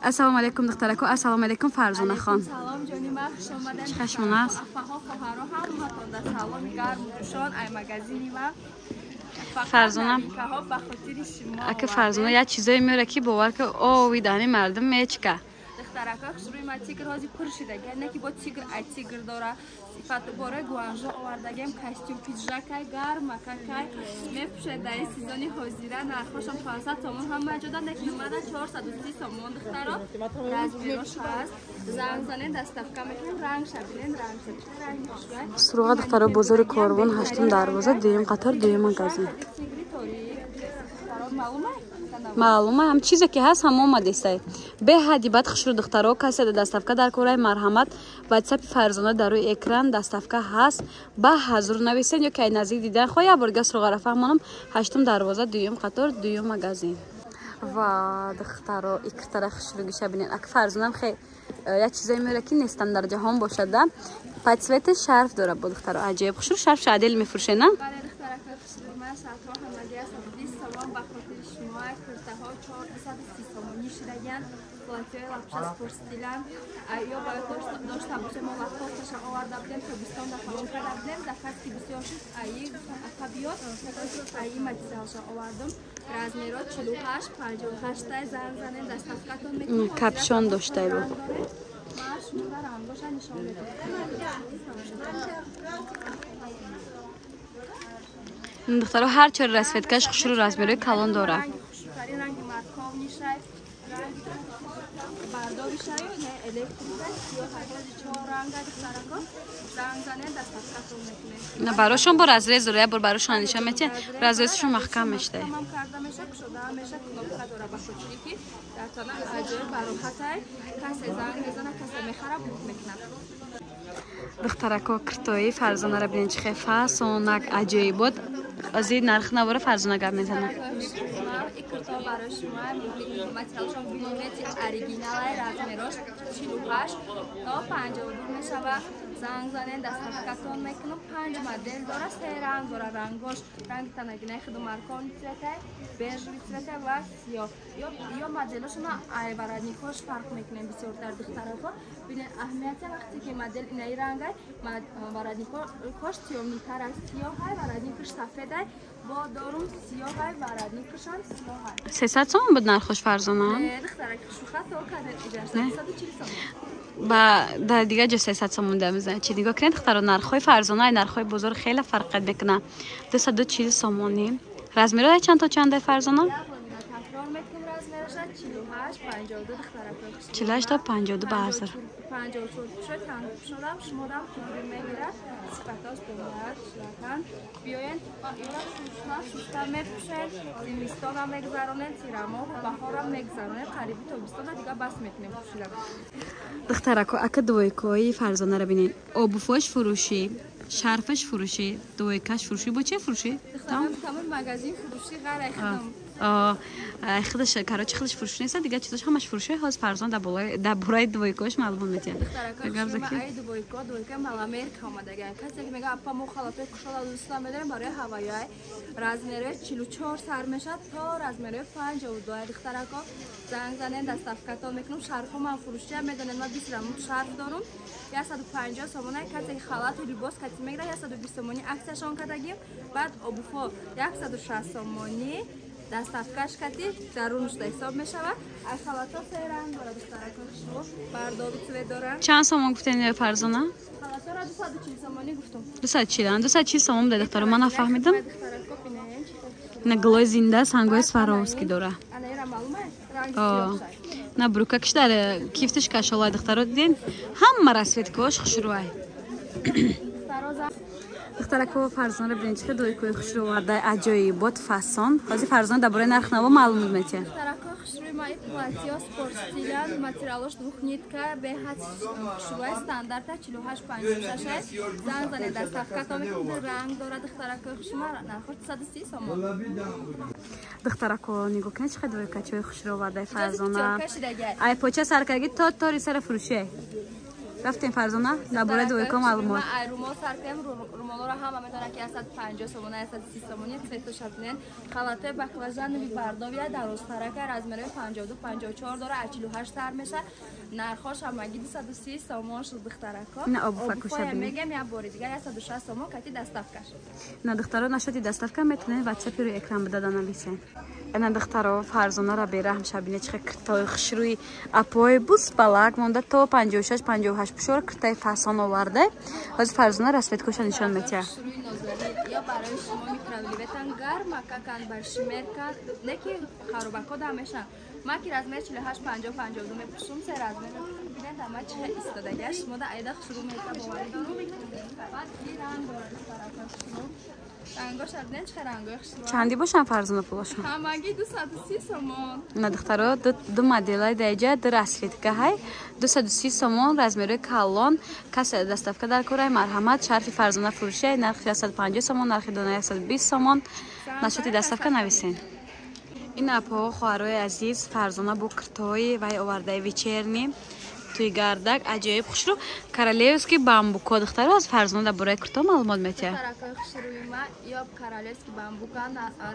السلام علیکم دخترکو. السلام علیکم فرزانه خان. سلام جانی ما خوش آمدید. چشمون است. سلام گرم پوشان ای مگزینی ما. فرزانه اگه فرزانه یه چیزایی میاره کی باور که اوه دانی مردم میچکه. دخترکا روی ما تیگر هازی پرشیده گه نکی با تیگر ای تیگر داره صفت باره گوانجو آوردگیم کاستیوم پیجاکای گرم مکاکای میپوشه در سیزانی حاضره نرخوشم 500 تومان هم موجوده نکی اومده 430 تومان دخترا رزمیروش هست زنگ زنین دستفکه میکنیم رنگ شبیلین رنگ شبیلین سروغ دخترا بزرگ کاروان هشتم دروازه دویم قطار دویم مغازه معلومه هم چیزی که هست هم اومده است به حدی بعد خشر دخترها کسی دستفکه در کورای مرحمت واتساپ فرزانه در روی اکران دستفکه هست به حضور نویسین یا که نزدیک دیدن خو یا برگس رو غرفه فهمونم هشتم دروازه دویم قطار دویم مغازه و دخترها اکتر خشر گوشه ببینید اگه فرزانه خیلی یا چیزایی میره که نیستن در جهان باشد پاتسویت شرف داره با دخترها عجیب خشر شرف شادل میفروشه نه ها 430 تومانی شدگن پلاتیای لپشاس پرستیلن یا باید داشته باشه ما وقتاش آورده بودیم که بستان در خانم کرده بودیم دفعه که بسیار شد ایی اکابیات ایی مدیسالش آوردم رزمیرا 48 58 تای زن زنین دستفکتون میکنم کپشون داشته بود ماش مدر رنگاش نشان میده دخترها هر چه رسفت کش خشر و رزمیروی کلان داره رنگ مارکاو نیشه برداری شاید نه الکتریکه یا هرچی چهار رنگ دخترکا زنگ زنه دستفکتون میکنه نه براشون با رزریز داره بر براشون نشان میده رزریزشون محکم میشه تمام کرده میشه شده میشه کلوپا داره با خودی که در تنه اجازه براحتای کسی زنگ میزنه کسی میخره میکنه دخترکا کرتایی فرزانه را ببینید چه فاسونک عجیب بود از این نرخ نوار فرزانه گپ میزنه کرتا برای شما متریالشون ویلونت اوریجینال رزمیروش 48 تا 52 میشه زنگ زنین دستفکتون میکنم 5 مدل داره 3 رنگ داره رنگاش رنگ تنگینه خود مارکان میسته بیج میسته و سیاه یا مدلش ما ای برادنیکوش فرق میکنه بسیار در دخترها ببین اهمیت وقتی که مدل این رنگه برادنیکوش تیومیتر از سیاه های برادنیکوش سفیده با دارم سیاه های برادنیکوشان سیاه های 300 تومان بود نرخش فرزانه دخترک شوخه تو کده 340 تومان با در دیگه جو 300 تومان ده میزنه چی دیگه کنید دخترها نرخای فرزانه نرخای بزرگ خیلی فرق میکنه 240 تومانی رزمیرا چند تا چنده فرزانه 48 تا 52 بازار 54 شد شدم شمردم فکر میگیره صفتاش بمیاد شدن بیاین شوشتا میپوشن زمستان میگذرونن تیرما و بهارم میگذرونن قریبی تابستان دیگه بس میتونیم پوشیدن دخترکو اگه دویکوی فرزانه رو ببینید آبوفاش فروشی شرفش فروشی دویکاش فروشی با چه فروشی تمام مغازه فروشی غیر خودش کاراچ خودش فروش نیست دیگه چیزاش همش فروشه هاز فرزان در بالای دویکاش معلوم میشه میگم زکی ای دویکا مالامر اومده کسی که میگه اپا مخالفه کشالا دوستا میداریم برای هوایی رزمیره 44 سر میشه تا رزمیره 52 دخترکا زنگ زنن دستفکتون میکنم شرف من فروشی میدونن ما 20 رم شرف دارم 150 تومانه کسی خالات لباس کسی میگه 120 تومانی عکسشون کردگیم بعد ابوفا 160 تومانی دستفکش کتی درونش حساب میشه و خلاطا سه رنگ داره دخترکاش برداری سوی داره چند تومان گفتین فرزانه خلاطا را 240 تومانی گفتم 240 تومان ده دختر من نفهمیدم نه گلوی زنده سنگوی سواروفسکی داره نه بروکاکش داره کیفتش کاشولای دخترات دیدین همه رسویت کوش خشروای دخترکو فرزانه ببینید چه دویکوی خوش رو ورده عجایب بود فسان خاصی فرزانه درباره نرخ نوا معلوم میشه دخترکو خوش روی ما پلاتیاس پرستیلن متریالش دوخ نیتکه به حد خوشوای استاندارد 48 56 زن زنه دستفکتا میکنه رنگ داره دخترکو خوش ما نرخش 130 تومان دخترکو نگاه کنید چه دویکوی خوش رو ورده فرزانه ای پوچه سرکگی تا ری سر فروشه رفتیم فرزانه نبوره دوی کم معلومات من رومال سرپیم رومالا را هم میدونم که 150 سومون 130 سومونی سه تا شبنن خلاطه بکلاژن میبرداویه در روسترک از میره 52 54 داره 48 سر میشه نرخش هم مگی 230 سومون شد دخترکا نه ابو فکوش میگم یه بار دیگه 160 سومون کتی دستافکش نه دخترا نشدی دستافکا میتونین واتساپ رو اکران بدادن نویسین انا دخترا فرزانه را بیرحم شبینه چه کرتای خشروی اپوی بوس بالاک مونده تو 56 58 بشور کرتای فسان آورده از فرزانه رسوت کوشا نشان میده یا برای شما میکرولیوتن گرم کاکان برشمرکا نکی خروبکو دامشن ما کی رزمر 48 50 52 میپوشم سر رزمر ببینید اما چه ایستادگیش مود ایدا شروع میشه باوری دارم بعد ایران داره رنگاش ادنه چه رنگاش چندی باشن فرزانه پولاشون همگی 230 سومون نه دخترا دو مدلای دیگه در رسوت های 230 سومون رزمر کالون کس دستافکا در کره مرحمت شرف فرزانه فروشه نرخ 150 سومون نرخ دونه 120 سومون نشاتی دستافکا نویسین این اپا خواهرای عزیز فرزانه بو کرتای وی آورده ویچرنی توی گردک عجایب خوش رو کارالevski بامبوکا دختر از فرزانه برای کرتا معلومات میده ترکای خشروی ما یا کارالevski بامبوکا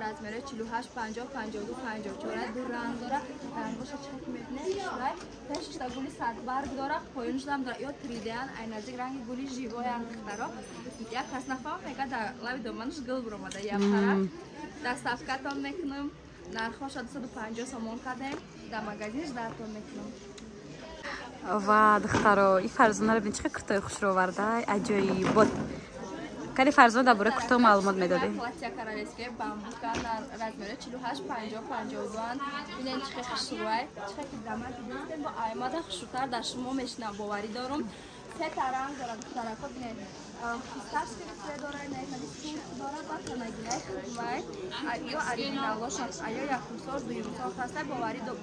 رزمره 48 50 52 54 دو رنگ داره رنگش چک میکنه شوی پشت تا گلی صد برگ داره پایینش هم داره یا تریدیان اینازی رنگ گلی جیوای دخترا یا کس نفهم میگه در لای دومانش گل برآمده یا طرف دستافکاتون میکنم نرخش 250 سومون کردیم در مغازه‌اش دارتون میکنم و دخترا این فرزانه رو ببین چقدر کرتای خوش رو آورده عجایب بود کاری فرزانه درباره کرتا معلومات میداده پلاتیا کارالevski بامبوکا در رزمره 48 50 52 ببینید چه خوشوای چه که داماد دیدم با ایماده خوشتر در شما میشنم باوری دارم سه تا رنگ داره دخترها ببینید پیستاش که داره نه سوت داره با تنگیله خوبای یا اوریجینالش آیا یک سال دوی سال هست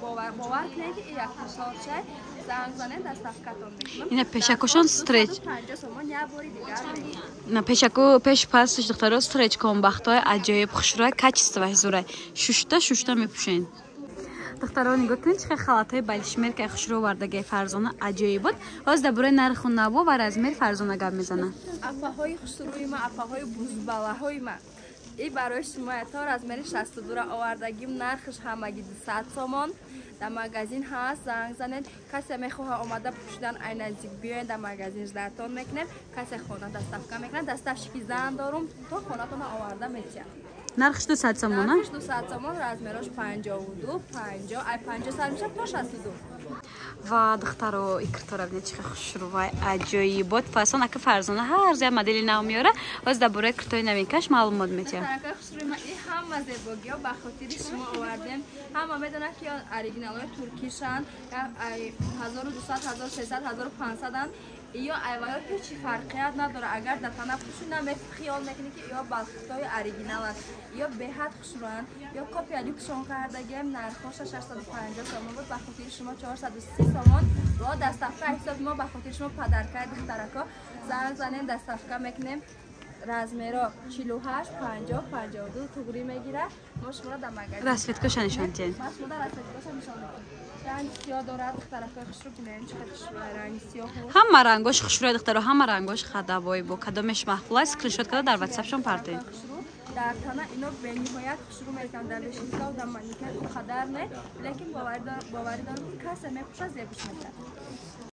باور کنید که یک سال چه زنگ دستافکاتون میکنم اینا پیشکشون استرچ نه پیشکو پیش پسش دخترها استرچ کن بختای عجایب خوشروی کچ استوای زوره شوشته میپوشین دخترها نگاه کنید چه خلطای بلشمر که خوش رو وردگی فرزانه عجایب بود باز درباره نرخ و نبو و رزمر فرزانه گپ میزنه اپاهای خشروی ما اپاهای بوزبالاهای ما این برای شما تا رزمر 62 را آوردگیم نرخش همگی 200 سومون در مغازین هست زنگ زنید کسی میخواه آماده پوشیدن این نزدیک بیاین در مغازینش درتون میکنیم کسی خونه دستافکا میکنن دستافش که زن دارم تو خونه‌تون آورده میتیم نرخش 200 سومونه نرخش 200 سومون رزمرش 52 50 ای 50 سر میشه تا 62 و دخترها این کرتا رو ببینید چه خوش رو وای عجایب بود فاصله که فرزانه هر زمان مدلی نو میاره باز درباره کرتای نوینکش معلومات میده ترکای خشروی ما این همه زیبایی ها به خاطر شما آوردیم همه میدونن که اوریجینال های ترکیشن 1200 1600 1500 ان یا ایوایات هیچ فرقیت نداره اگر در تنه پوشون خیال میکنی که یا بالختای اوریجینال است یا به حد خشروان یا کپی الیکشون کردگیم نرخش 650 سومون بود به خاطر شما 430 سومون و دستافکا حساب ما به خاطر شما پدرکای دخترکا زنگ زنین دستافکا میکنیم رزمرا 48 50 52 توگری میگیره ما شما را در مغازه رسوت کوشا نشان تین ما شما در رسوت کوشا نشان میدیم رنگ سیاه داره دخترکای خشرو بینید چقدر خشرو رنگ سیاه همه رنگاش خشروی دخترها همه رنگاش خدابایی با کدامش محفوظ اسکرین شات کرده در واتساپشون پرتین در تنه اینا به نهایت خشرو میکنن در بشینکا و در مانیکر خدر نه لیکن باوری دارم کسی میپوشه زیبش میکنه